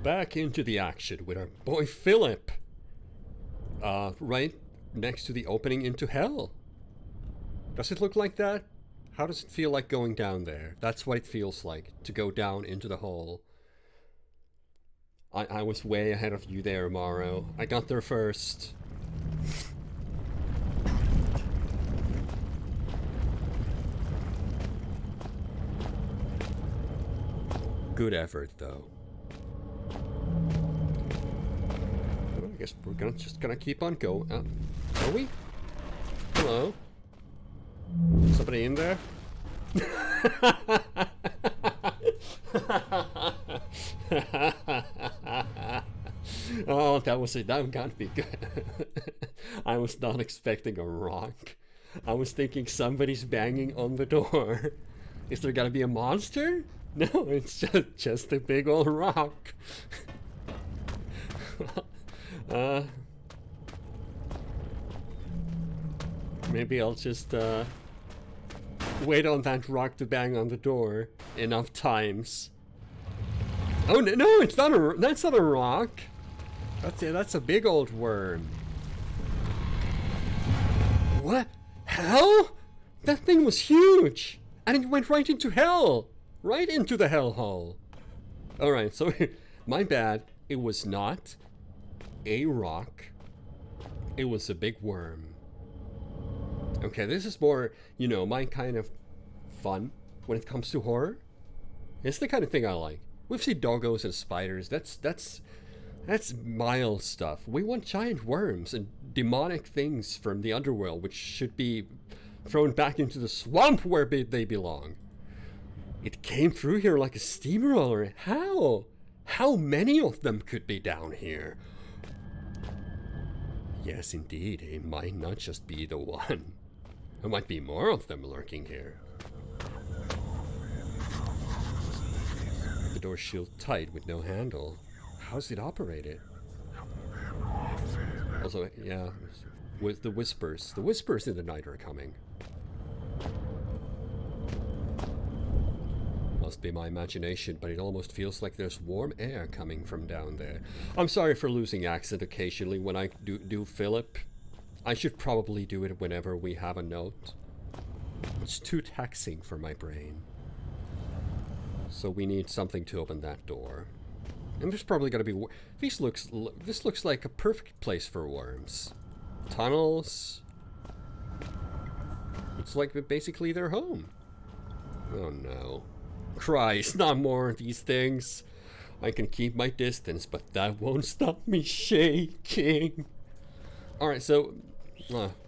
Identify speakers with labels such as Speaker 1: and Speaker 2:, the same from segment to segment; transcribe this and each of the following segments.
Speaker 1: Back into the action with our boy Philip. Right next to the opening into hell. Does it look like that? How does it feel like going down there? That's what it feels like, to go down into the hole. I was way ahead of you there, Morrow. I got there first. Good effort, though. Well, I guess we're just gonna keep on going. Are we? Hello? Somebody in there? Oh, that was it. That can't be good. I was not expecting a rock. I was thinking somebody's banging on the door. Is there gonna be a monster? No, it's just a big old rock. Maybe I'll just wait on that rock to bang on the door enough times. Oh no, it's not a. That's not a rock. That's a big old worm. What? Hell? That thing was huge, and it went right into hell, right into the hellhole. All right, so my bad. It was not a rock. It was a big worm. Okay, this is more, you know, my kind of fun when it comes to horror. It's the kind of thing I like. We've seen doggos and spiders. That's mild stuff. We want giant worms and demonic things from the underworld, which should be thrown back into the swamp where they belong. It came through here like a steamroller. How? How many of them could be down here? Yes, indeed. It might not just be the one. There might be more of them lurking here. The door's sealed tight with no handle. How's it operated? Also, yeah, with the whispers. The whispers in the night are coming. Must be my imagination, but it almost feels like there's warm air coming from down there. I'm sorry for losing accent occasionally when I do Philip. I should probably do it whenever we have a note. It's too taxing for my brain. So we need something to open that door. And there's probably gonna be this looks like a perfect place for worms. Tunnels. It's like basically their home. Oh no. Christ, not more of these things. I can keep my distance, but that won't stop me shaking. Alright, so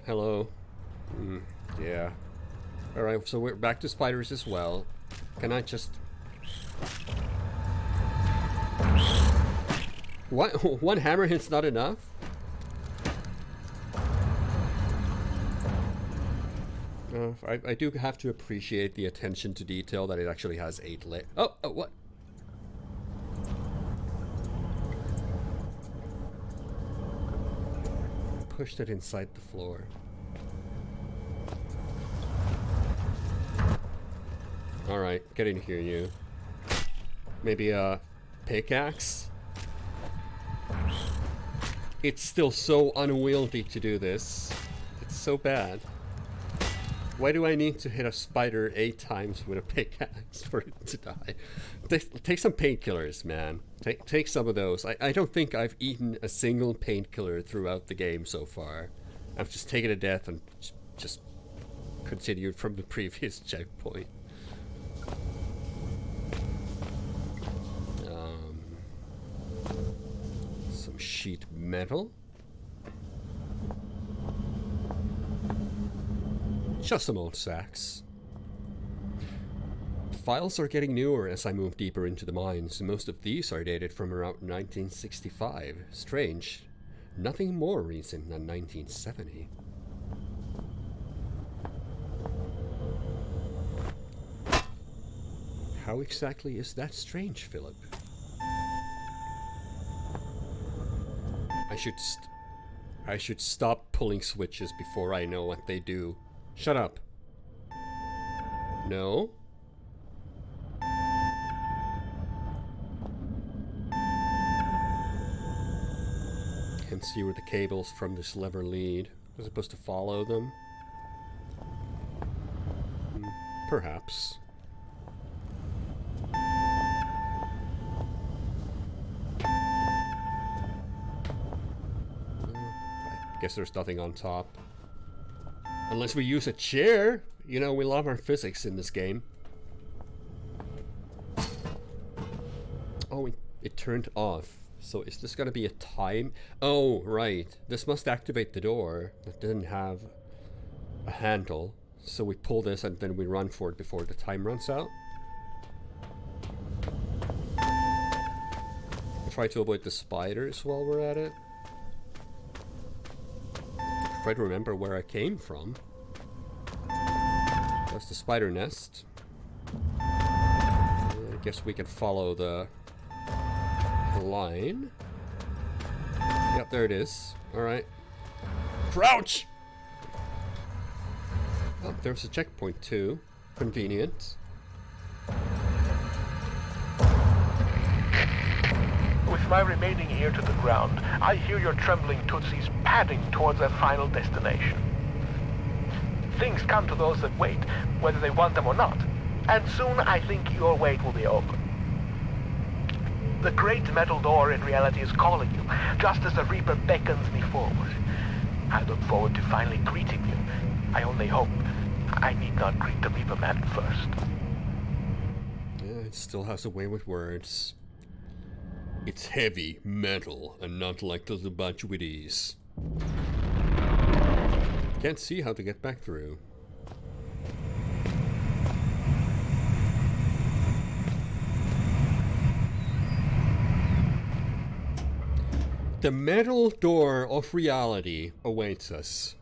Speaker 1: hello. Yeah. Alright, so we're back to spiders as well. Can I just... What? One hammer hit's not enough? I do have to appreciate the attention to detail that it actually has 8 legs. Oh, what? Pushed it inside the floor. Alright, get in here, you. Maybe a pickaxe? It's still so unwieldy to do this. It's so bad. Why do I need to hit a spider 8 times with a pickaxe for it to die? Take some painkillers, man. Take some of those. I don't think I've eaten a single painkiller throughout the game so far. I've just taken a death and just continued from the previous checkpoint. Some sheet metal. Just some old sacks. The files are getting newer as I move deeper into the mines. Most of these are dated from around 1965. Strange. Nothing more recent than 1970. How exactly is that strange, Philip? I should stop pulling switches before I know what they do. Shut up. No? can see where the cables from this lever lead. Was I supposed to follow them? Perhaps. I guess there's nothing on top. Unless we use a chair. You know, we love our physics in this game. Oh, it turned off. So is this gonna be a time? Oh, right. This must activate the door. That didn't have a handle. So we pull this and then we run for it before the time runs out. Try to avoid the spiders while we're at it. Try to remember where I came from. That's the spider nest. I guess we can follow the line. Yep, there it is. Alright. Crouch! Oh, there's a checkpoint too. Convenient.
Speaker 2: With my remaining ear to the ground, I hear your trembling tootsies padding towards their final destination. Things come to those that wait, whether they want them or not, and soon I think your wait will be over. The great metal door in reality is calling you, just as the Reaper beckons me forward. I look forward to finally greeting you. I only hope I need not greet the Reaper man first.
Speaker 1: Yeah, it still has a way with words. It's heavy metal and not like the Bachwitties. Can't see how to get back through. The metal door of reality awaits us.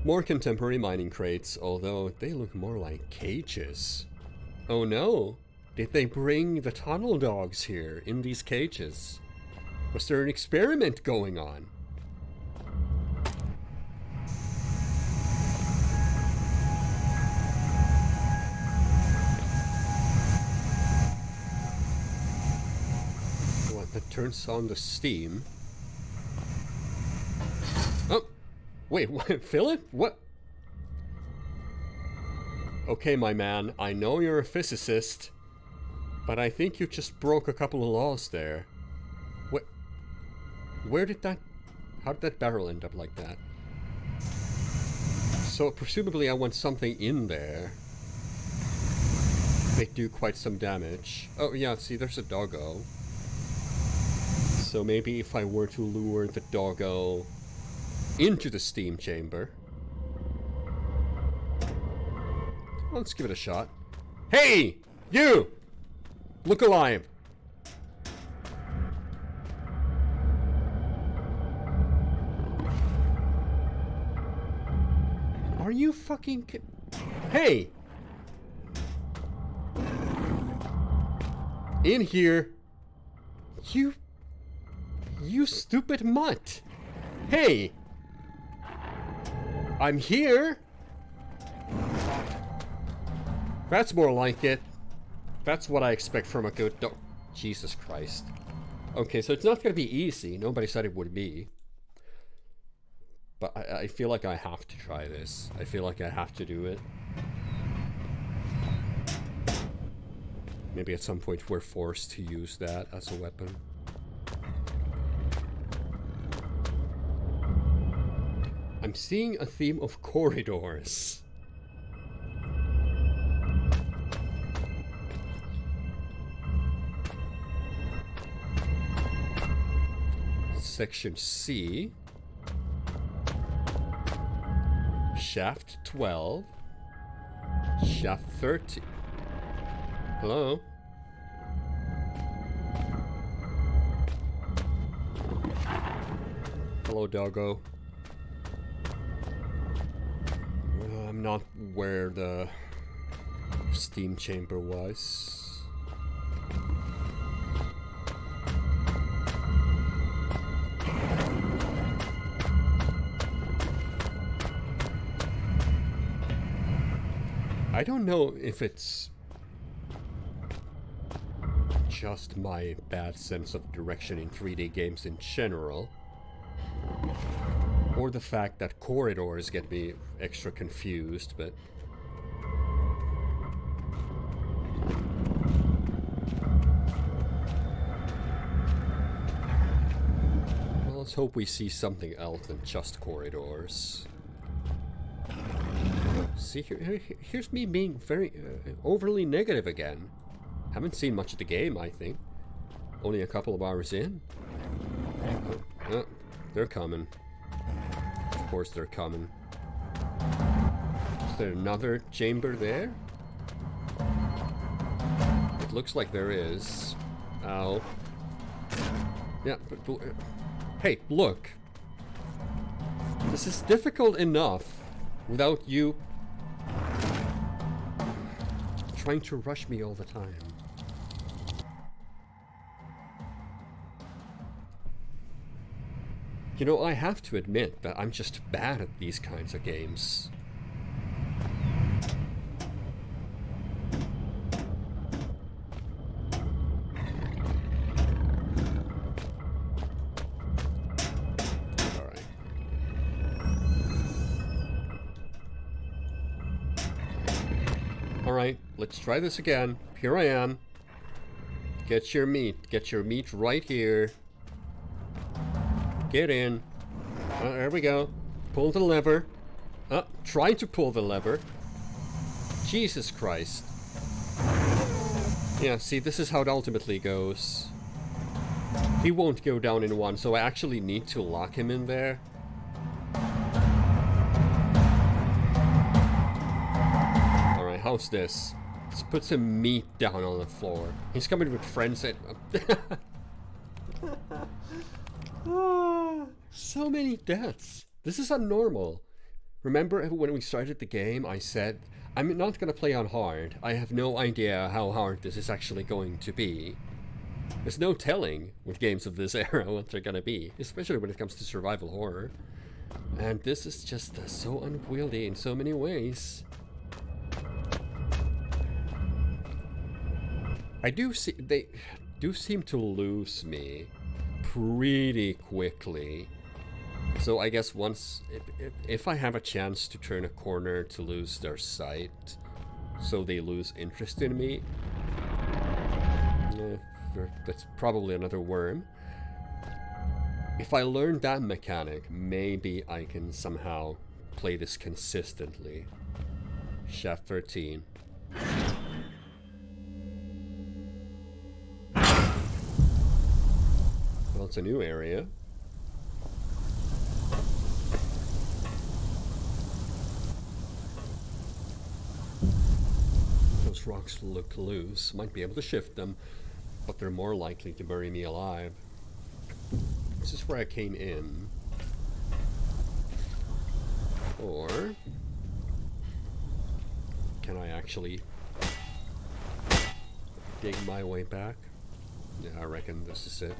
Speaker 1: More contemporary mining crates, although they look more like cages. Oh no! Did they bring the tunnel dogs here in these cages? Was there an experiment going on? What, that turns on the steam? Oh! Wait, what? Philip? What? Okay, my man, I know you're a physicist, but I think you just broke a couple of laws there. What? Where did that... How did that barrel end up like that? So, presumably I want something in there. They do quite some damage. Oh, yeah, see, there's a doggo. So maybe if I were to lure the doggo into the steam chamber. Let's give it a shot. Hey! You! Look alive! Are you fucking Hey! In here! You stupid mutt! Hey! I'm here! That's more like it. That's what I expect from a good dog. Jesus Christ. Okay, so it's not gonna be easy. Nobody said it would be. But I feel like I have to try this. I feel like I have to do it. Maybe at some point we're forced to use that as a weapon. I'm seeing a theme of corridors. Section C. Shaft 12. Shaft 13. Hello? Hello, doggo. I'm not where the steam chamber was. I don't know if it's just my bad sense of direction in 3D games in general, Or the fact that corridors get me extra confused, but... Well, let's hope we see something else than just corridors. See, here's me being very overly negative again. Haven't seen much of the game, I think. Only a couple of hours in. Oh, they're coming. Of course they're coming. Is there another chamber there? It looks like there is. Ow. Yeah, but hey, look. This is difficult enough without you trying to rush me all the time. You know, I have to admit that I'm just bad at these kinds of games. Alright. Alright, let's try this again. Here I am. Get your meat. Get your meat right here. Get in. There we go. Pull the lever. Try to pull the lever. Jesus Christ. Yeah, see, this is how it ultimately goes. He won't go down in one, so I actually need to lock him in there. Alright, how's this? Let's put some meat down on the floor. He's coming with friends that... So many deaths. This is unnormal. Remember when we started the game, I said, I'm not going to play on hard. I have no idea how hard this is actually going to be. There's no telling with games of this era what they're going to be, especially when it comes to survival horror. And this is just so unwieldy in so many ways. They do seem to lose me pretty quickly. So I guess once, if I have a chance to turn a corner to lose their sight, so they lose interest in me, that's probably another worm. If I learn that mechanic, maybe I can somehow play this consistently. Shaft 13. Well, it's a new area. Those rocks look loose. Might be able to shift them, but they're more likely to bury me alive. This is where I came in. Or... can I actually dig my way back? Yeah, I reckon this is it.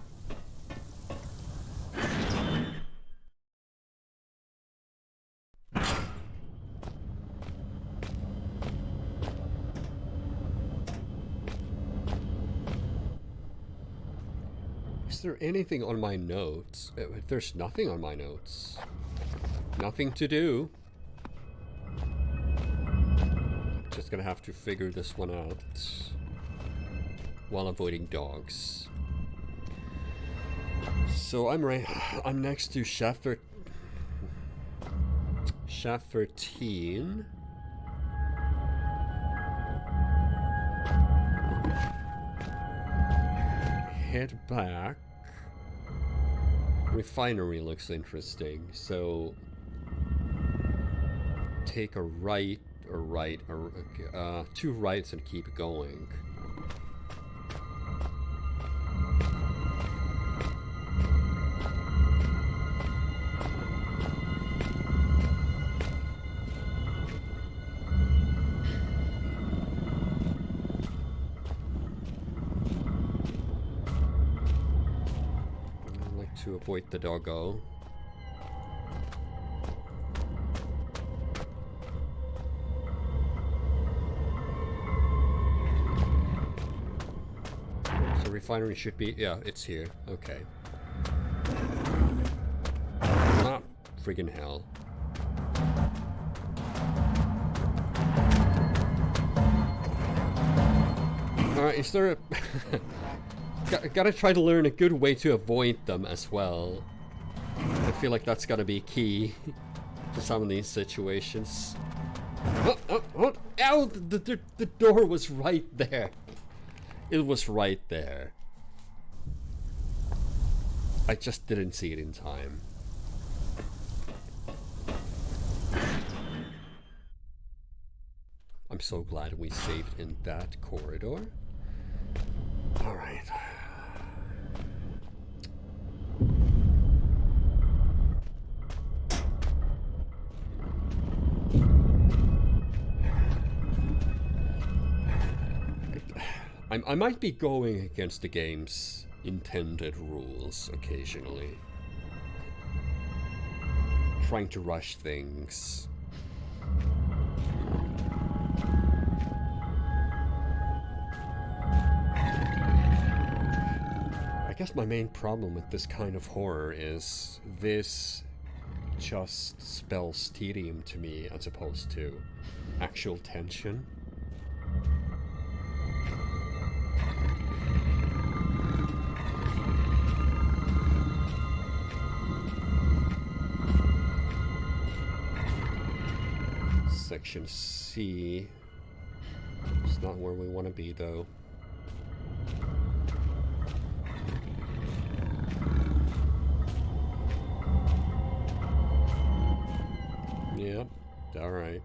Speaker 1: Is there anything on my notes? There's nothing on my notes. Nothing to do. Just gonna have to figure this one out while avoiding dogs. So I'm next to Shaft 13. Head back. Refinery looks interesting, so take a right, two rights and keep going. To avoid the doggo. So refinery should be, yeah, it's here. Okay. friggin' hell. Alright, is there a... Gotta try to learn a good way to avoid them as well. I feel like that's gotta be key to some of these situations. Oh, ow! The door was right there. It was right there. I just didn't see it in time. I'm so glad we saved in that corridor. Alright. I might be going against the game's intended rules occasionally. Trying to rush things. I guess my main problem with this kind of horror is this just spells tedium to me as opposed to actual tension. Section C. It's not where we want to be, though. Yep, alright.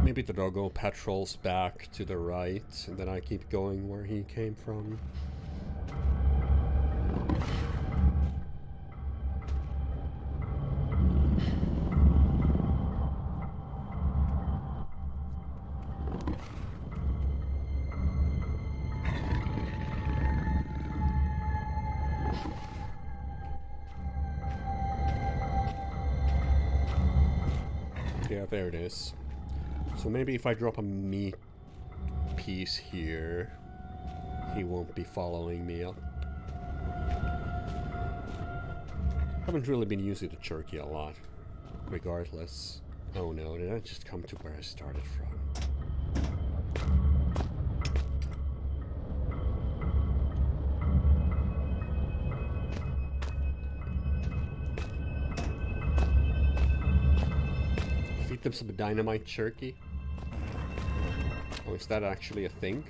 Speaker 1: Maybe the doggo patrols back to the right, and then I keep going where he came from. Yeah, there it is. So maybe if I drop a meat piece here, he won't be following me up. Haven't really been using the jerky a lot, regardless. Oh no, did I just come to where I started from? Feed them some dynamite jerky? Oh, is that actually a thing?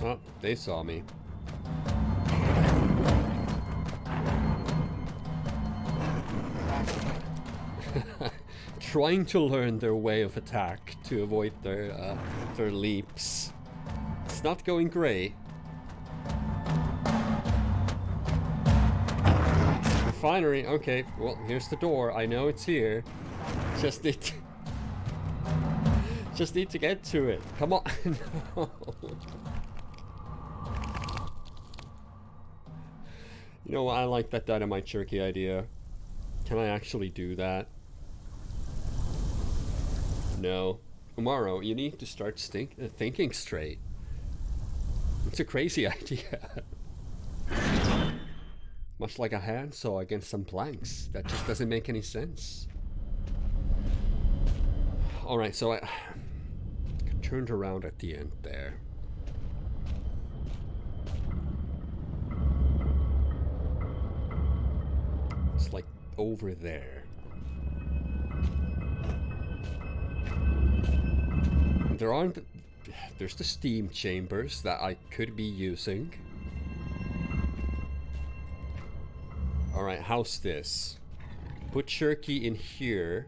Speaker 1: Oh, they saw me. Trying to learn their way of attack to avoid their leaps. It's not going great. Refinery, okay, well, here's the door. I know it's here. Just need to get to it. Come on. No. You know what? I like that dynamite jerky idea. Can I actually do that? No. Tomorrow, you need to start thinking straight. It's a crazy idea. Much like a handsaw against some planks. That just doesn't make any sense. Alright, so I turned around at the end there. It's like over there. There's the steam chambers that I could be using. Alright, how's this? Put jerky in here.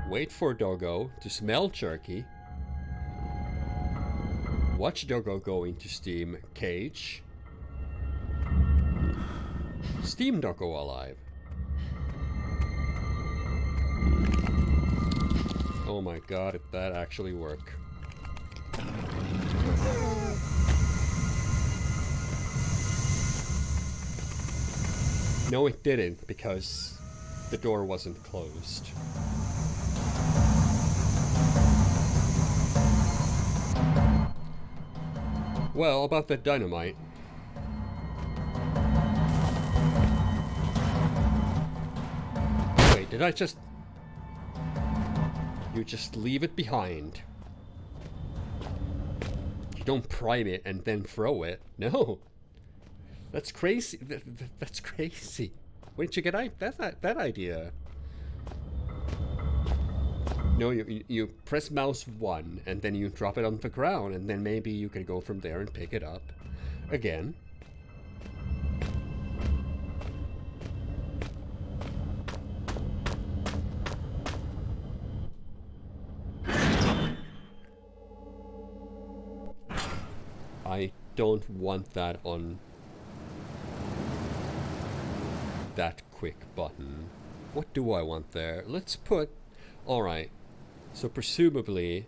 Speaker 1: Wait for Doggo to smell jerky. Watch Doggo go into steam cage. Steam Doggo alive. Oh my god, did that actually work? No, it didn't, because the door wasn't closed. Well, about that dynamite. Wait, did I just... You just leave it behind. You don't prime it and then throw it. No. That's crazy. That's crazy. Where did you get that idea? No, you press mouse 1 and then you drop it on the ground and then maybe you can go from there and pick it up again. I don't want that on that quick button. What do I want there? Let's put... Alright. So presumably,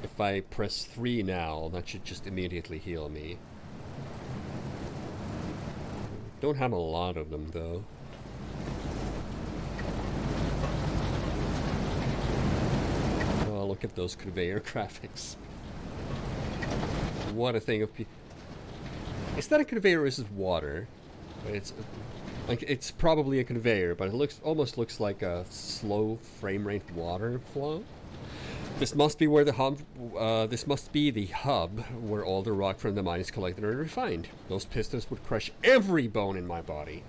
Speaker 1: if I press 3 now, that should just immediately heal me. Don't have a lot of them though. Oh, look at those conveyor graphics. What a thing of Is that a conveyor or is it water? It's like it's probably a conveyor, but it almost looks like a slow frame rate water flow. This must be where the hub. This must be the hub where all the rock from the mine is collected and refined. Those pistons would crush every bone in my body.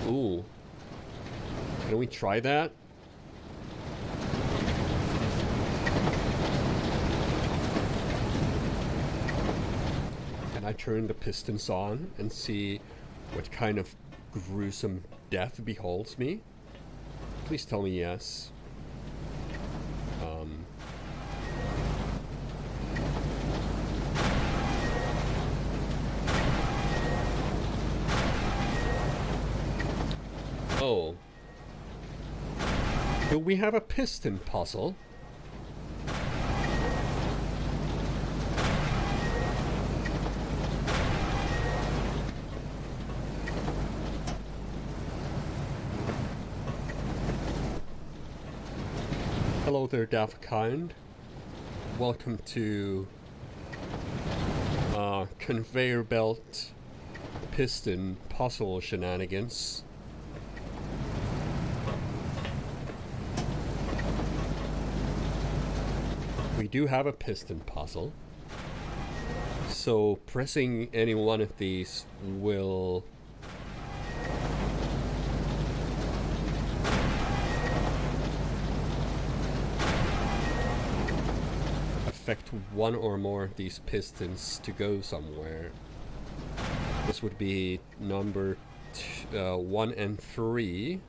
Speaker 1: Ooh. Can we try that? Can I turn the pistons on and see what kind of gruesome death beholds me? Please tell me yes. Oh. Do we have a piston puzzle? Hello there, daft kind. Welcome to conveyor belt piston puzzle shenanigans. We do have a piston puzzle, so pressing any one of these will affect one or more of these pistons to go somewhere. This would be number 1 and 3.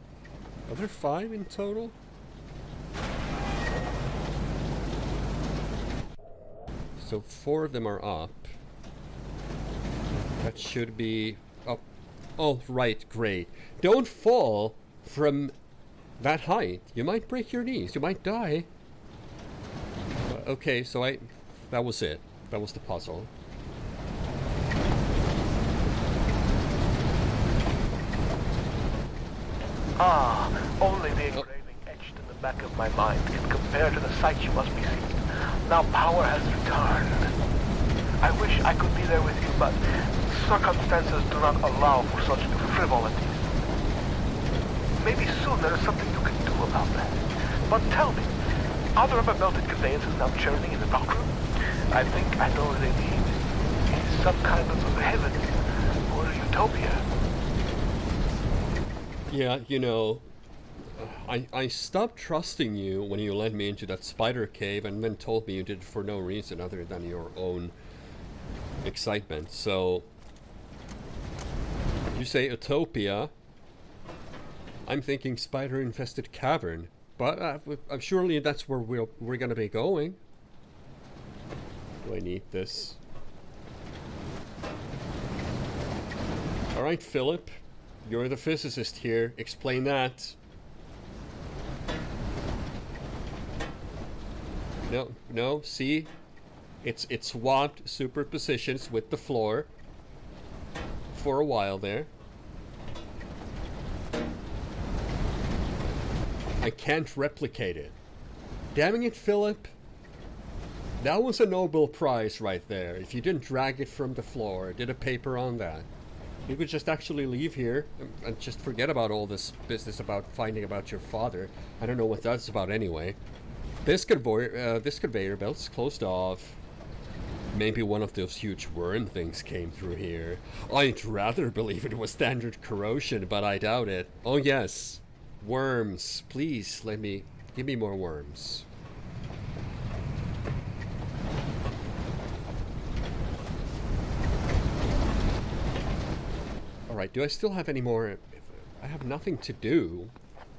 Speaker 1: Are there 5 in total? So 4 of them are up. That should be up. Oh, right, great. Don't fall from that height. You might break your knees. You might die. Okay, so that was it. That was the puzzle.
Speaker 2: Ah, only the engraving etched in the back of my mind can compare to the sight you must be seeing. Now power has returned. I wish I could be there with you, but circumstances do not allow for such frivolities. Maybe soon there is something you can do about that. But tell me, are there ever melted conveyances now churning in the dock room? I think I know what they mean. It's some kind of heaven or utopia.
Speaker 1: Yeah, you know, I stopped trusting you when you led me into that spider cave and then told me you did it for no reason other than your own excitement. So, you say utopia. I'm thinking spider-infested cavern. But surely that's where we're gonna be going. Do I need this? Alright, Philip. You're the physicist here. Explain that. No, see? It swapped superpositions with the floor for a while there. I can't replicate it. Damn it, Philip. That was a Nobel Prize right there. If you didn't drag it from the floor, did a paper on that. You could just actually leave here and just forget about all this business about finding about your father. I don't know what that's about anyway. This conveyor belt's closed off. Maybe one of those huge worm things came through here. I'd rather believe it was standard corrosion, but I doubt it. Oh yes, worms. Please give me more worms. Alright, do I still have any more? I have nothing to do,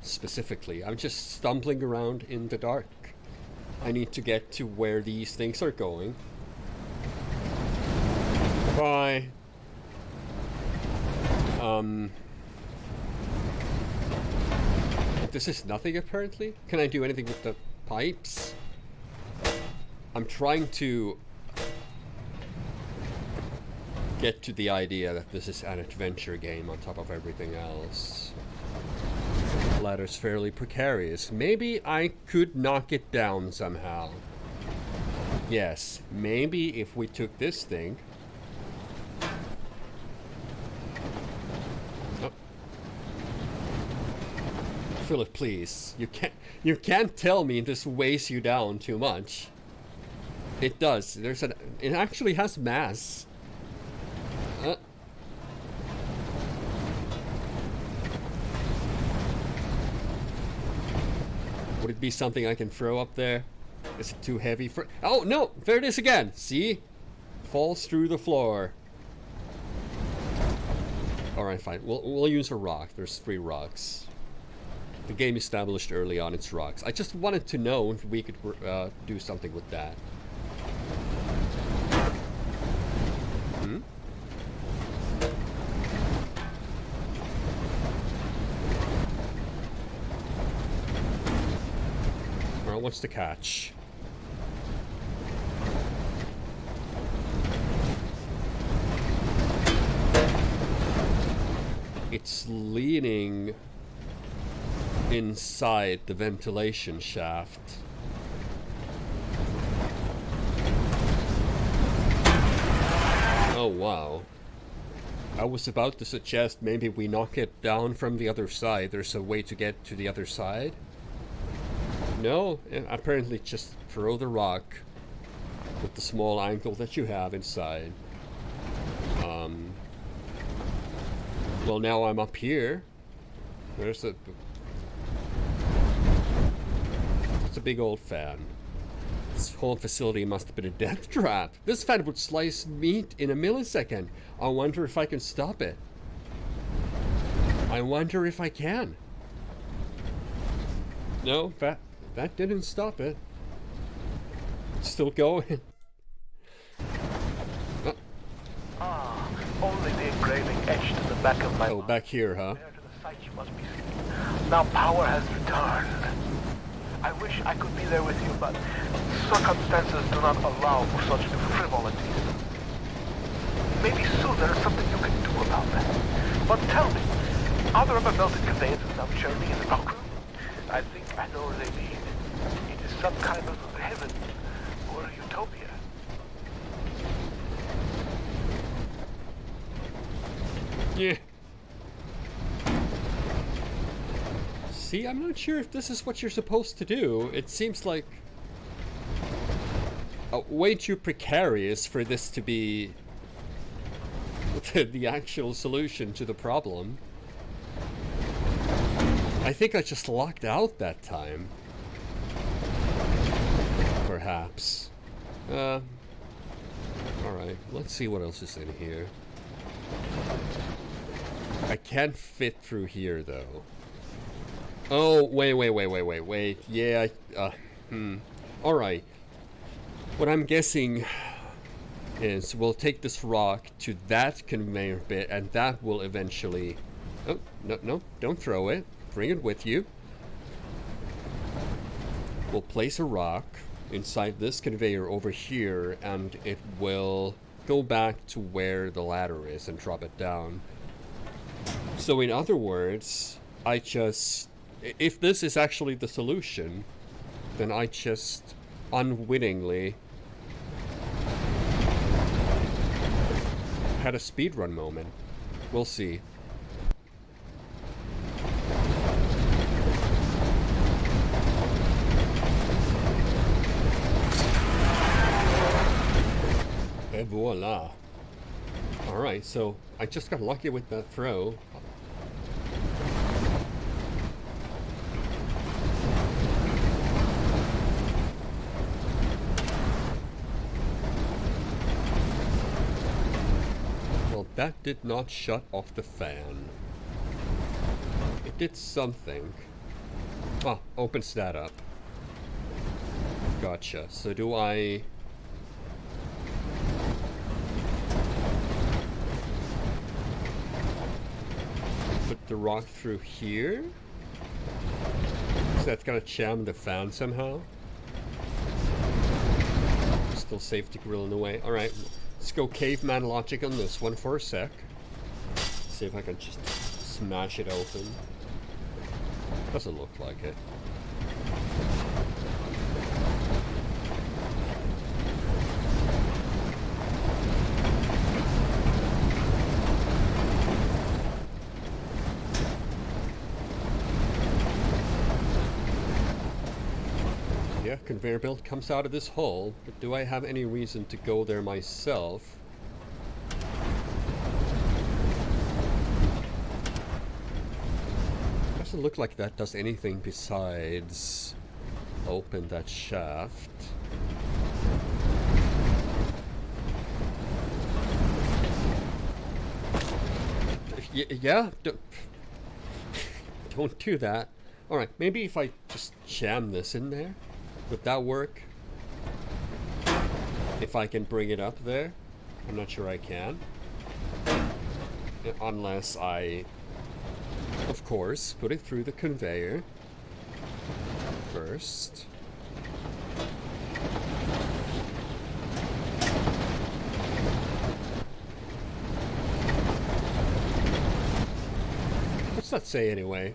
Speaker 1: specifically. I'm just stumbling around in the dark. I need to get to where these things are going. Bye. This is nothing, apparently. Can I do anything with the pipes? I'm trying to get to the idea that this is an adventure game on top of everything else. The ladder's fairly precarious. Maybe I could knock it down somehow. Yes, maybe if we took this thing. Oh. Philip, please. You can't tell me this weighs you down too much. It does. It actually has mass. Would it be something I can throw up there? Is it too heavy for... Oh, no! There it is again! See? Falls through the floor. Alright, fine. We'll use a rock. There's 3 rocks. The game established early on its rocks. I just wanted to know if we could do something with that. Hmm? Alright, what's the catch? It's leaning inside the ventilation shaft. Oh wow. I was about to suggest maybe we knock it down from the other side. There's a way to get to the other side. No, apparently just throw the rock with the small angle that you have inside. Well, now I'm up here. It's a big old fan. This whole facility must have been a death trap. This fan would slice meat in a millisecond. I wonder if I can stop it. I wonder if I can. No, that didn't stop it. It's still going.
Speaker 2: Only the engraving etched in the back of my...
Speaker 1: Oh, back here, huh?
Speaker 2: There to the site you must be seeing. Now power has returned. I wish I could be there with you, but circumstances do not allow for such frivolities. Maybe soon there is something you can do about that. But tell me, are there ever melted conveyances now churning in the rock room? I think I know what they mean. It is some kind of heaven or a utopia.
Speaker 1: Yeah. See, I'm not sure if this is what you're supposed to do. It seems like way too precarious for this to be the actual solution to the problem. I think I just locked out that time. Perhaps. Alright, let's see what else is in here. I can't fit through here, though. Oh, wait. Yeah, Alright. What I'm guessing is we'll take this rock to that conveyor bit, and that will eventually... Oh, no, don't throw it. Bring it with you. We'll place a rock inside this conveyor over here, and it will go back to where the ladder is and drop it down. So in other words, I just... If this is actually the solution, then I just unwittingly had a speedrun moment. We'll see. Et voila. Alright, so I just got lucky with that throw. Well, that did not shut off the fan. It did something. Ah, opens that up. Gotcha. So do I... put the rock through here? So that's gonna jam the fan somehow? Still safety grill in the way. Alright, let's go caveman logic on this one for a sec. See if I can just smash it open. Doesn't look like it. Yeah, conveyor belt comes out of this hole, but do I have any reason to go there myself? Doesn't look like that does anything besides open that shaft. Yeah, don't do that. Alright, maybe if I just jam this in there, would that work? If I can bring it up there? I'm not sure I can. Unless I, of course, put it through the conveyor first. What's that say anyway?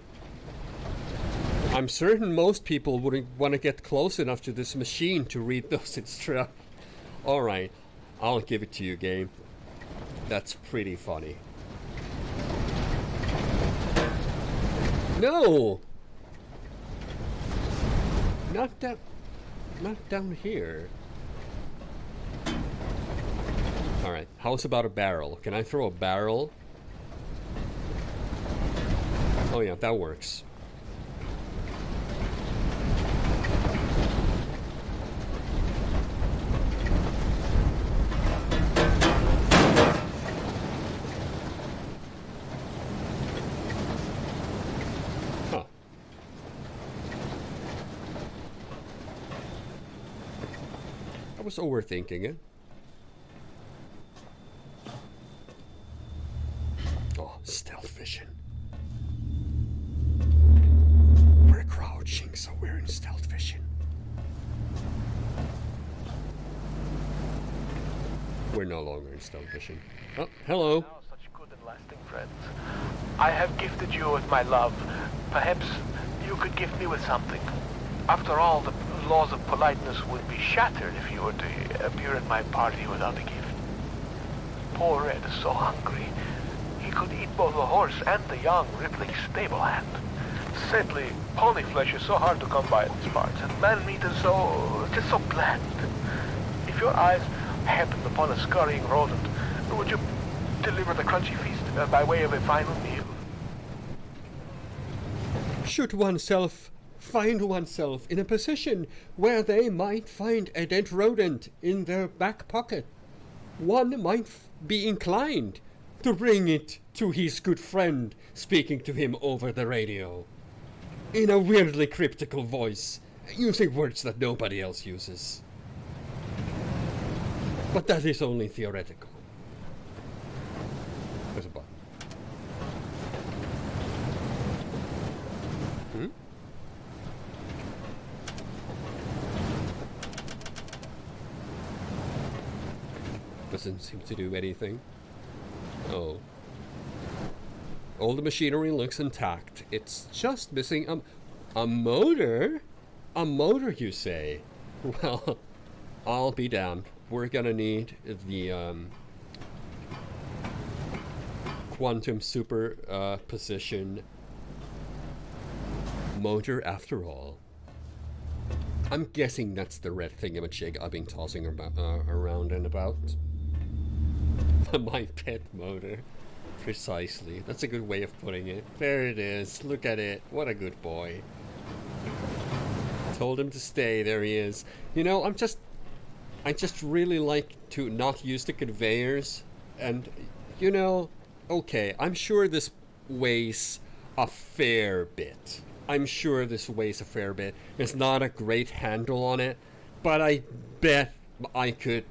Speaker 1: I'm certain most people wouldn't want to get close enough to this machine to read those instructions. Alright, I'll give it to you, game. That's pretty funny. No! Not down here. Alright, how's about a barrel? Can I throw a barrel? Oh yeah, that works. I was overthinking it. Oh, stealth vision. We're crouching, so we're in stealth vision. We're no longer in stealth vision. Oh, hello.
Speaker 2: Now such good and lasting friends. I have gifted you with my love. Perhaps you could gift me with something. After all, the laws of politeness would be shattered if you were to appear at my party without a gift. Poor Red is so hungry. He could eat both the horse and the young rippling stable hand. Sadly, pony flesh is so hard to come by in these parts, and man meat is just so bland. If your eyes happened upon a scurrying rodent, would you deliver the crunchy feast by way of a final meal?
Speaker 1: Should oneself find oneself in a position where they might find a dead rodent in their back pocket, one might be inclined to bring it to his good friend speaking to him over the radio in a weirdly cryptical voice, using words that nobody else uses. But that is only theoretical. There's a button. Doesn't seem to do anything. Oh. All the machinery looks intact. It's just missing a motor? A motor, you say? Well, I'll be damned. We're gonna need the quantum superposition motor after all. I'm guessing that's the red thingamajig I've been tossing around and about. My pet motor. Precisely. That's a good way of putting it. There it is. Look at it. What a good boy. Told him to stay. There he is. You know, I just really like to not use the conveyors. And, you know, okay, I'm sure this weighs a fair bit. There's not a great handle on it, but I bet I could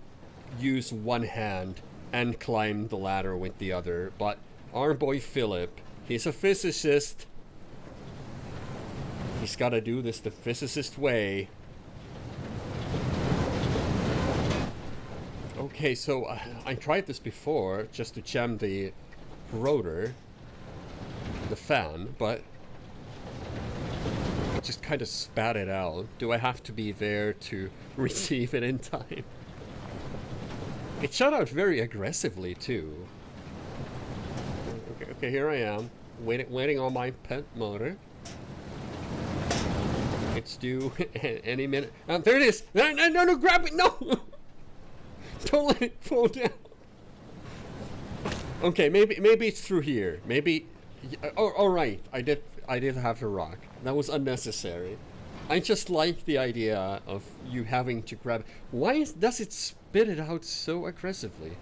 Speaker 1: use one hand and climb the ladder with the other. But our boy Philip, he's a physicist. He's got to do this the physicist way. Okay, so I tried this before just to jam the rotor, the fan, but I just kind of spat it out. Do I have to be there to receive it in time? It shut out very aggressively too. Okay, here I am, waiting on my pet motor. It's due any minute. There it is! No, grab it! No! Don't let it fall down. Okay, maybe it's through here. Maybe. Oh, all right. I did have to rock. That was unnecessary. I just like the idea of you having to grab. Why does it spit it out so aggressively?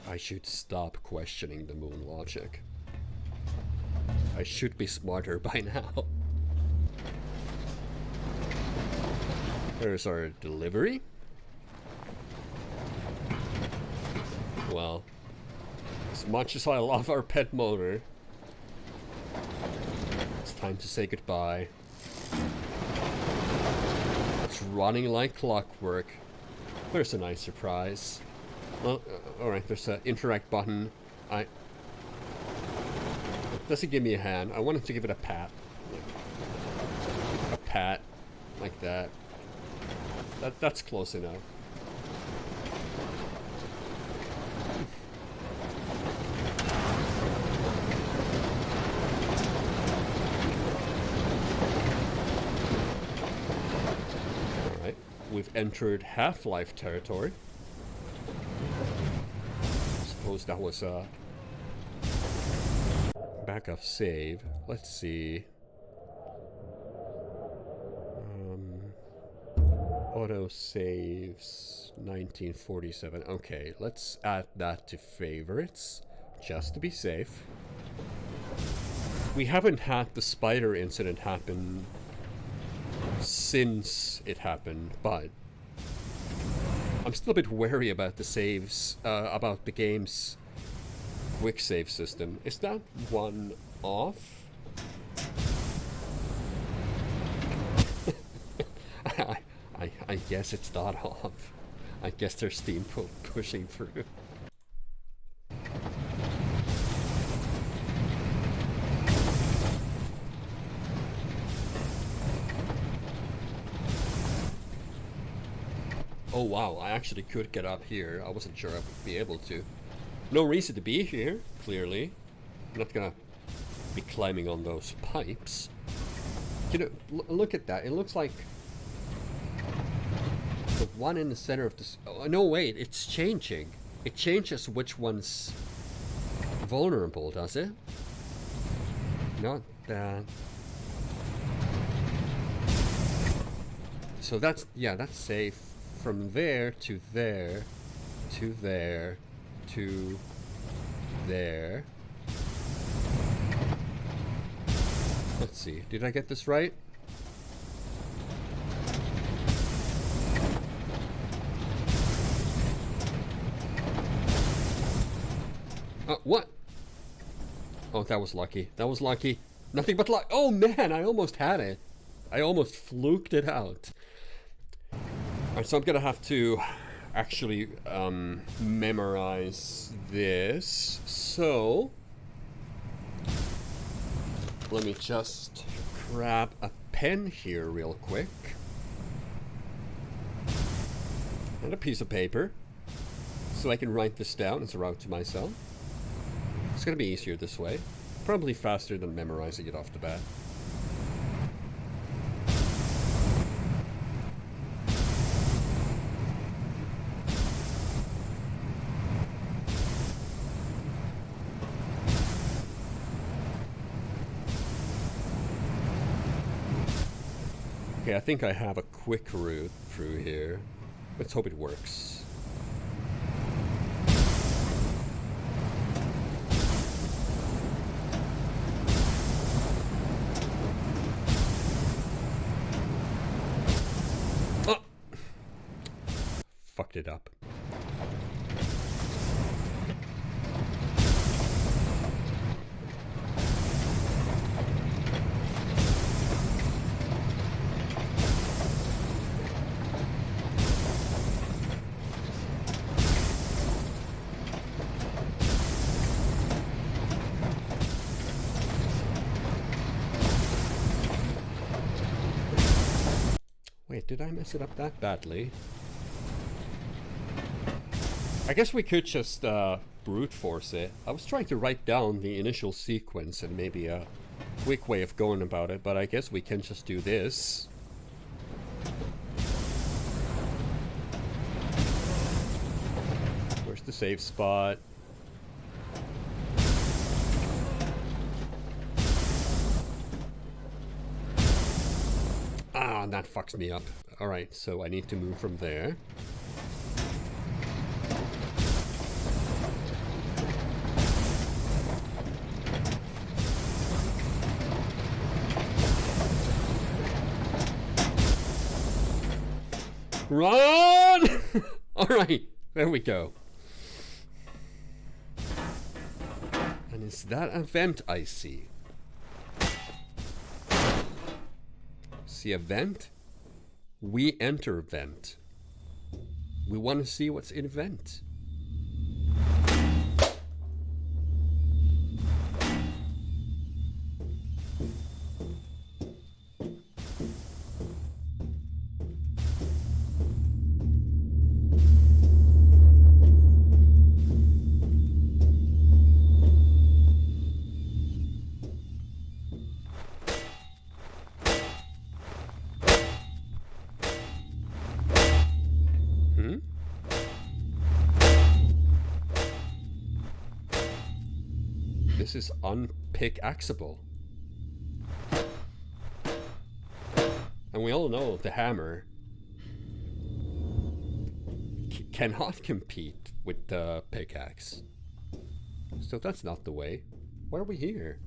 Speaker 1: I should stop questioning the moon logic. I should be smarter by now. There's our delivery. Well, as much as I love our pet motor, it's time to say goodbye. It's running like clockwork. There's a nice surprise. Well, alright, there's an interact button. It doesn't give me a hand. I wanted to give it a pat. A pat. Like that. That's close enough. Alright, we've entered Half-Life territory. Suppose that was a backup save. Let's see. Auto saves 1947. Okay, let's add that to favorites, just to be safe. We haven't had the spider incident happen since it happened, but I'm still a bit wary about the saves, about the game's quick save system. Is that one off? I guess it's not off. I guess there's steam pushing through. Oh wow, I actually could get up here. I wasn't sure I would be able to. No reason to be here, clearly. I'm not gonna be climbing on those pipes. You know, look at that. It looks like the one in the center of this. Oh, no, wait, it's changing. It changes which one's vulnerable, does it? Not that. So that's, yeah, that's safe. From there to there to there to there. Let's see, did I get this right? What? Oh, that was lucky. That was lucky. Nothing but luck. Oh man, I almost had it. I almost fluked it out. Alright, so I'm gonna have to actually memorize this. So let me just grab a pen here real quick. And a piece of paper. So I can write this down as a route to myself. It's gonna be easier this way. Probably faster than memorizing it off the bat. Okay, I think I have a quick route through here. Let's hope it works. Oh! Fucked it up. Wait, did I mess it up that badly? I guess we could just brute force it. I was trying to write down the initial sequence and maybe a quick way of going about it, but I guess we can just do this. Where's the save spot? Ah, that fucks me up. Alright, so I need to move from there. Run! Alright, there we go. And is that a vent I see? See a vent? We enter vent. We want to see what's in vent. This is unpickaxeable. And we all know the hammer cannot compete with the pickaxe. So that's not the way. Why are we here?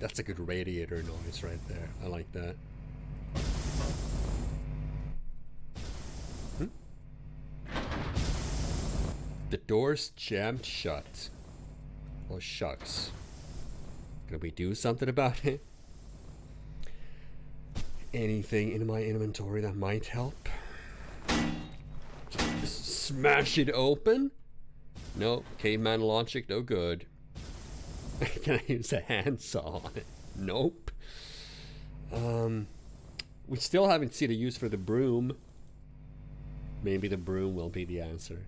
Speaker 1: That's a good radiator noise right there. I like that. The door's jammed shut. Oh, shucks. Can we do something about it? Anything in my inventory that might help? Just smash it open? No, caveman logic, no good. Can I use a handsaw on it? Nope. We still haven't seen a use for the broom. Maybe the broom will be the answer.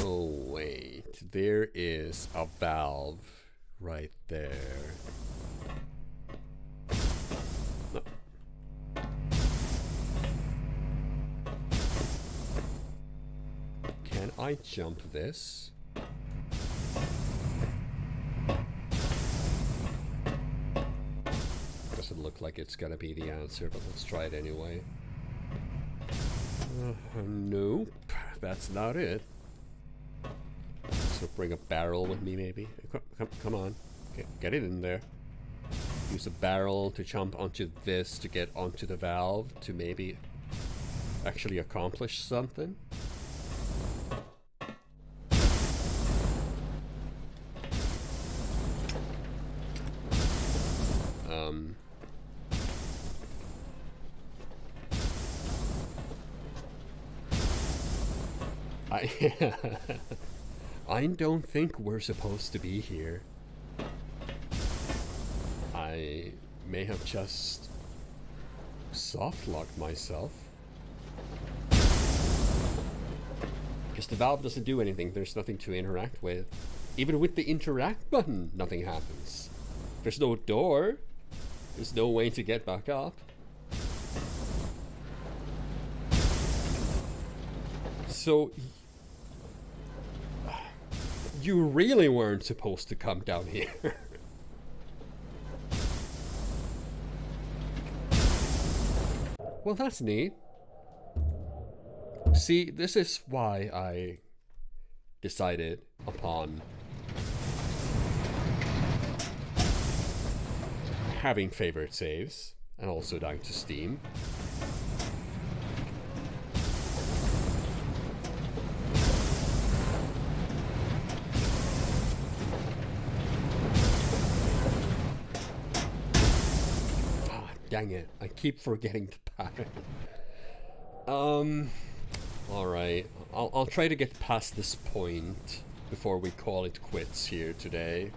Speaker 1: Oh wait, there is a valve right there. No. Can I jump this? Doesn't look like it's gonna be the answer, but let's try it anyway. Nope, that's not it. So bring a barrel with me, maybe. Come on, get it in there. Use a barrel to jump onto this to get onto the valve to maybe actually accomplish something. I I don't think we're supposed to be here. I may have just soft-locked myself. Because the valve doesn't do anything, there's nothing to interact with. Even with the interact button, nothing happens. There's no door. There's no way to get back up. So you really weren't supposed to come down here. Well, that's neat. See, this is why I decided upon having favorite saves and also dying to Steam. Dang it, I keep forgetting the pattern. Alright, I'll try to get past this point before we call it quits here today.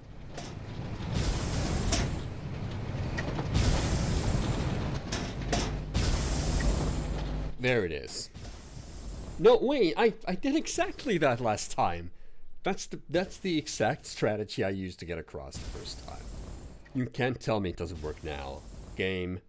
Speaker 1: There it is. No, wait, I did exactly that last time. That's the exact strategy I used to get across the first time. You can't tell me it doesn't work now. Game.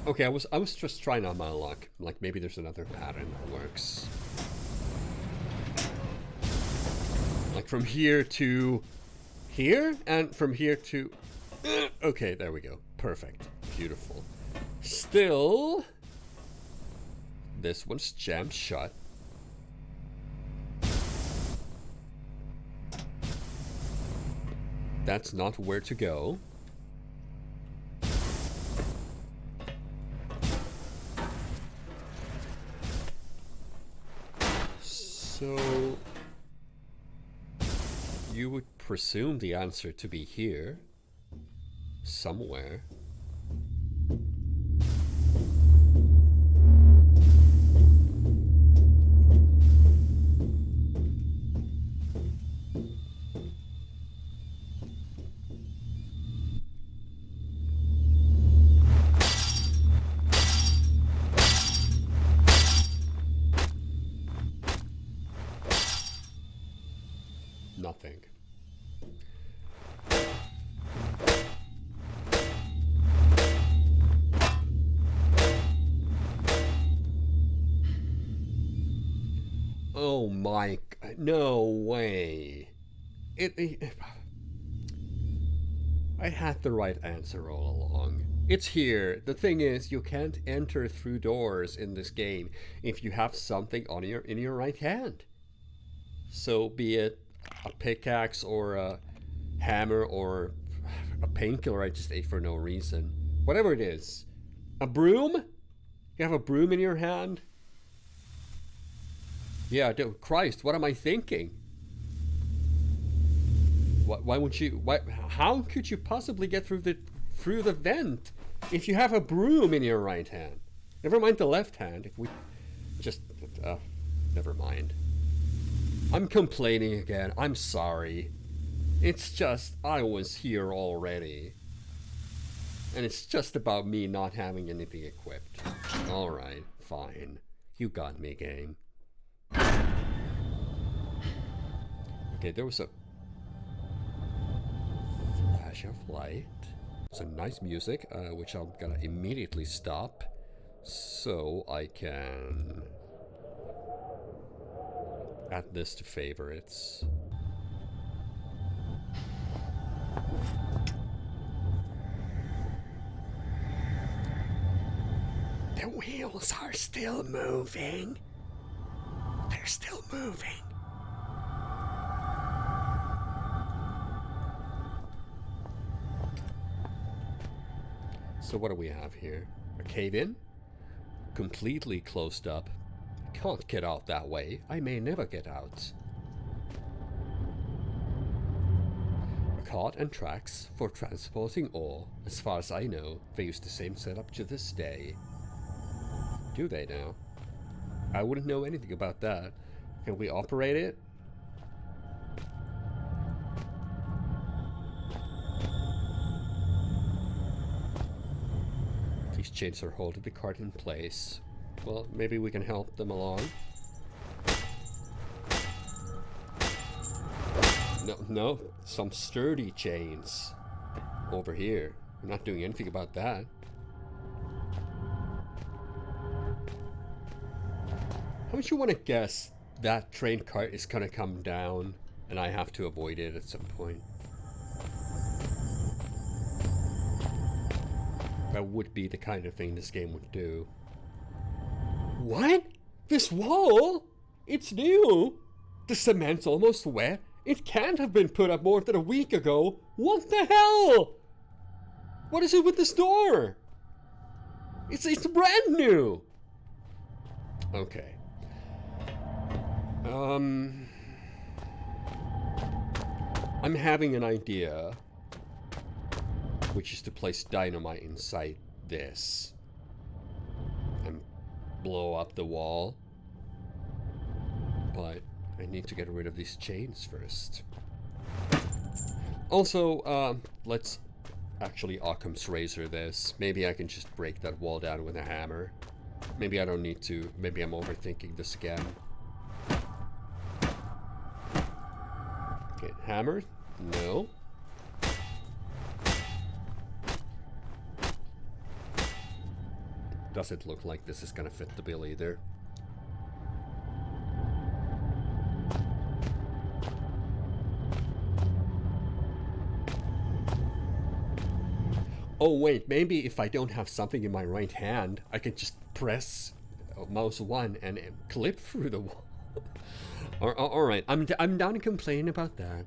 Speaker 1: Okay, I was just trying out my luck. Like maybe there's another pattern that works. Like from here to here, and from here to... Okay, there we go. Perfect. Beautiful. Still... This one's jammed shut. That's not where to go. So... You would presume the answer to be here. Somewhere. Nothing. Oh my... No way. I had the right answer all along. It's here. The thing is, you can't enter through doors in this game if you have something on in your right hand. So be it a pickaxe or a hammer or a painkiller I just ate for no reason. Whatever it is. A broom? You have a broom in your hand? Yeah, dude, Christ, what am I thinking? Why won't you... How could you possibly get through the vent if you have a broom in your right hand? Never mind the left hand. If we just... never mind. I'm complaining again. I'm sorry. It's just, I was here already. And it's just about me not having anything equipped. Alright, fine. You got me, game. Okay, there was a flash of light. Some nice music, which I'm gonna immediately stop. So I can... add this to favorites. The wheels are still moving. They're still moving. So what do we have here? A cave-in? Completely closed up. Can't get out that way. I may never get out. A cart and tracks for transporting ore. As far as I know, they use the same setup to this day. Do they now? I wouldn't know anything about that. Can we operate it? These chains are holding the cart in place. Well, maybe we can help them along. No, some sturdy chains over here. We're not doing anything about that. How much you want to guess that train cart is gonna come down and I have to avoid it at some point? That would be the kind of thing this game would do. What? This wall? It's new? The cement's almost wet? It can't have been put up more than a week ago. What the hell? What is it with this door? It's brand new. Okay. I'm having an idea, which is to place dynamite inside this and blow up the wall. But I need to get rid of these chains first. Also, let's actually Occam's razor this. Maybe I can just break that wall down with a hammer. Maybe I don't need to. Maybe I'm overthinking this again. Okay, hammer? No. Doesn't look like this is gonna fit the bill either. Oh wait, maybe if I don't have something in my right hand, I can just press mouse 1 and clip through the wall. Alright, I'm down to complain about that.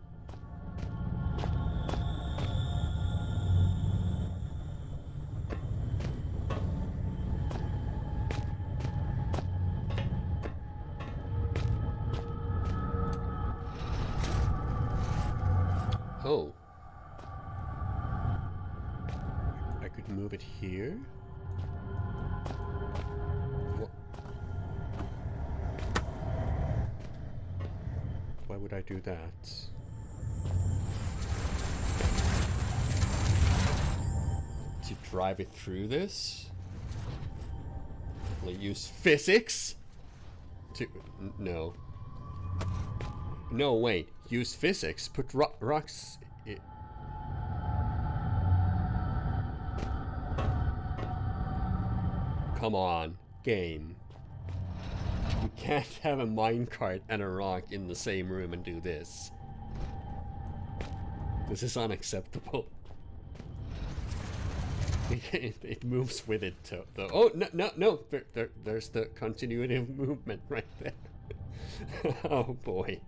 Speaker 1: Oh. I could move it here? What? Why would I do that? To drive it through this? Will it use physics? To... no. No, wait. Use physics. Put rocks... Come on, game. You can't have a minecart and a rock in the same room and do this. This is unacceptable. It moves with it though. Oh, no. There's the continuity of movement right there. Oh boy.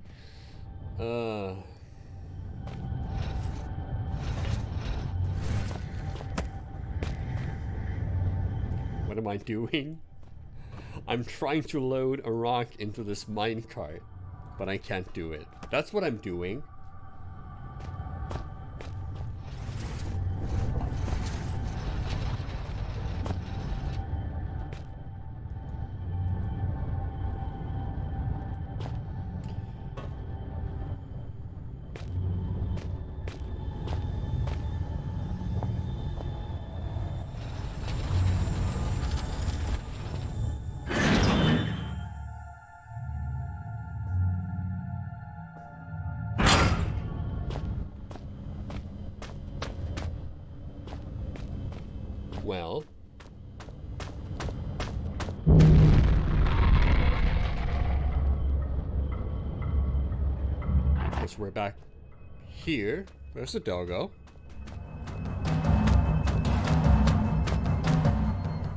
Speaker 1: What am I doing? I'm trying to load a rock into this minecart, but I can't do it. That's what I'm doing. Well, guess we're back here. There's the doggo.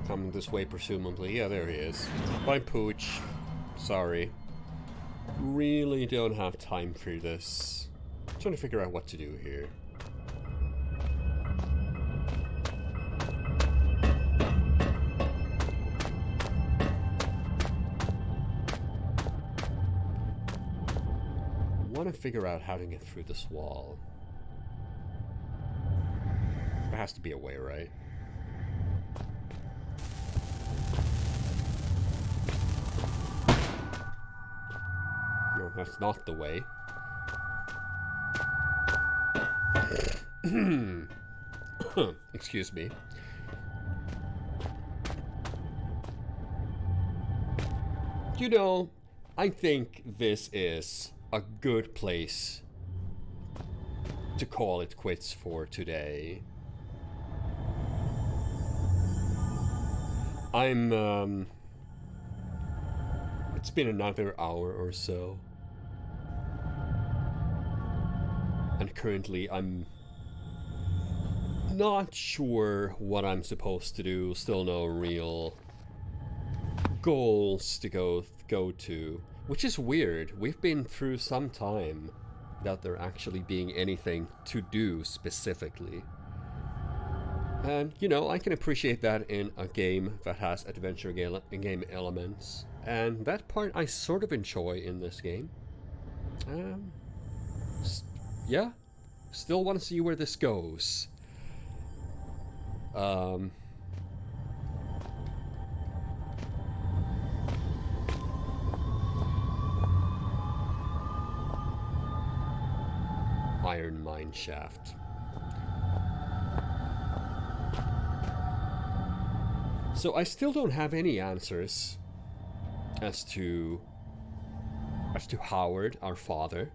Speaker 1: Coming this way, presumably. Yeah, there he is. Bye, Pooch. Sorry. Really don't have time for this. I'm trying to figure out what to do here. want to figure out how to get through this wall. There has to be a way, right? No, that's not the way. Excuse me. You know, I think this is a good place to call it quits for today. It's been another hour or so. And currently I'm not sure what I'm supposed to do. Still no real goals to go to, which is weird. We've been through some time without there actually being anything to do specifically. And, you know, I can appreciate that in a game that has adventure game elements. And that part I sort of enjoy in this game. Yeah. Still want to see where this goes. Iron mine shaft. So I still don't have any answers as to Howard, our father.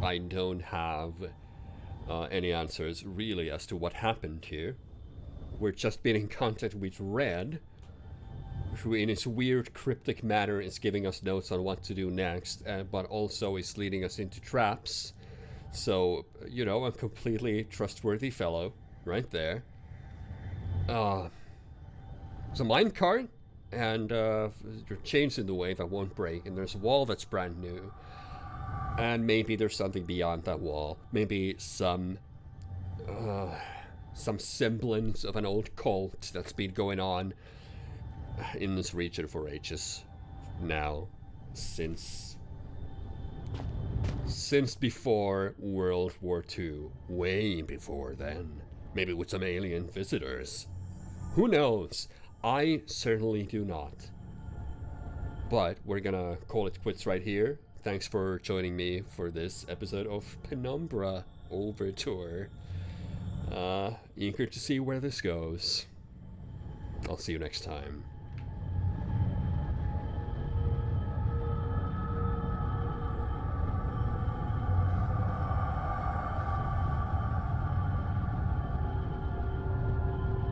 Speaker 1: I don't have any answers really as to what happened here. We're just been in contact with Red, who in his weird cryptic manner is giving us notes on what to do next, but also is leading us into traps. So, you know, a completely trustworthy fellow right there. There's a minecart, and there are chains in the way that won't break, and there's a wall that's brand new. And maybe there's something beyond that wall. Maybe some semblance of an old cult that's been going on in this region for ages now, since before World War II, way before then. Maybe with some alien visitors. Who knows? I certainly do not. But we're gonna call it quits right here. Thanks for joining me for this episode of Penumbra Overture. Eager to see where this goes. I'll see you next time.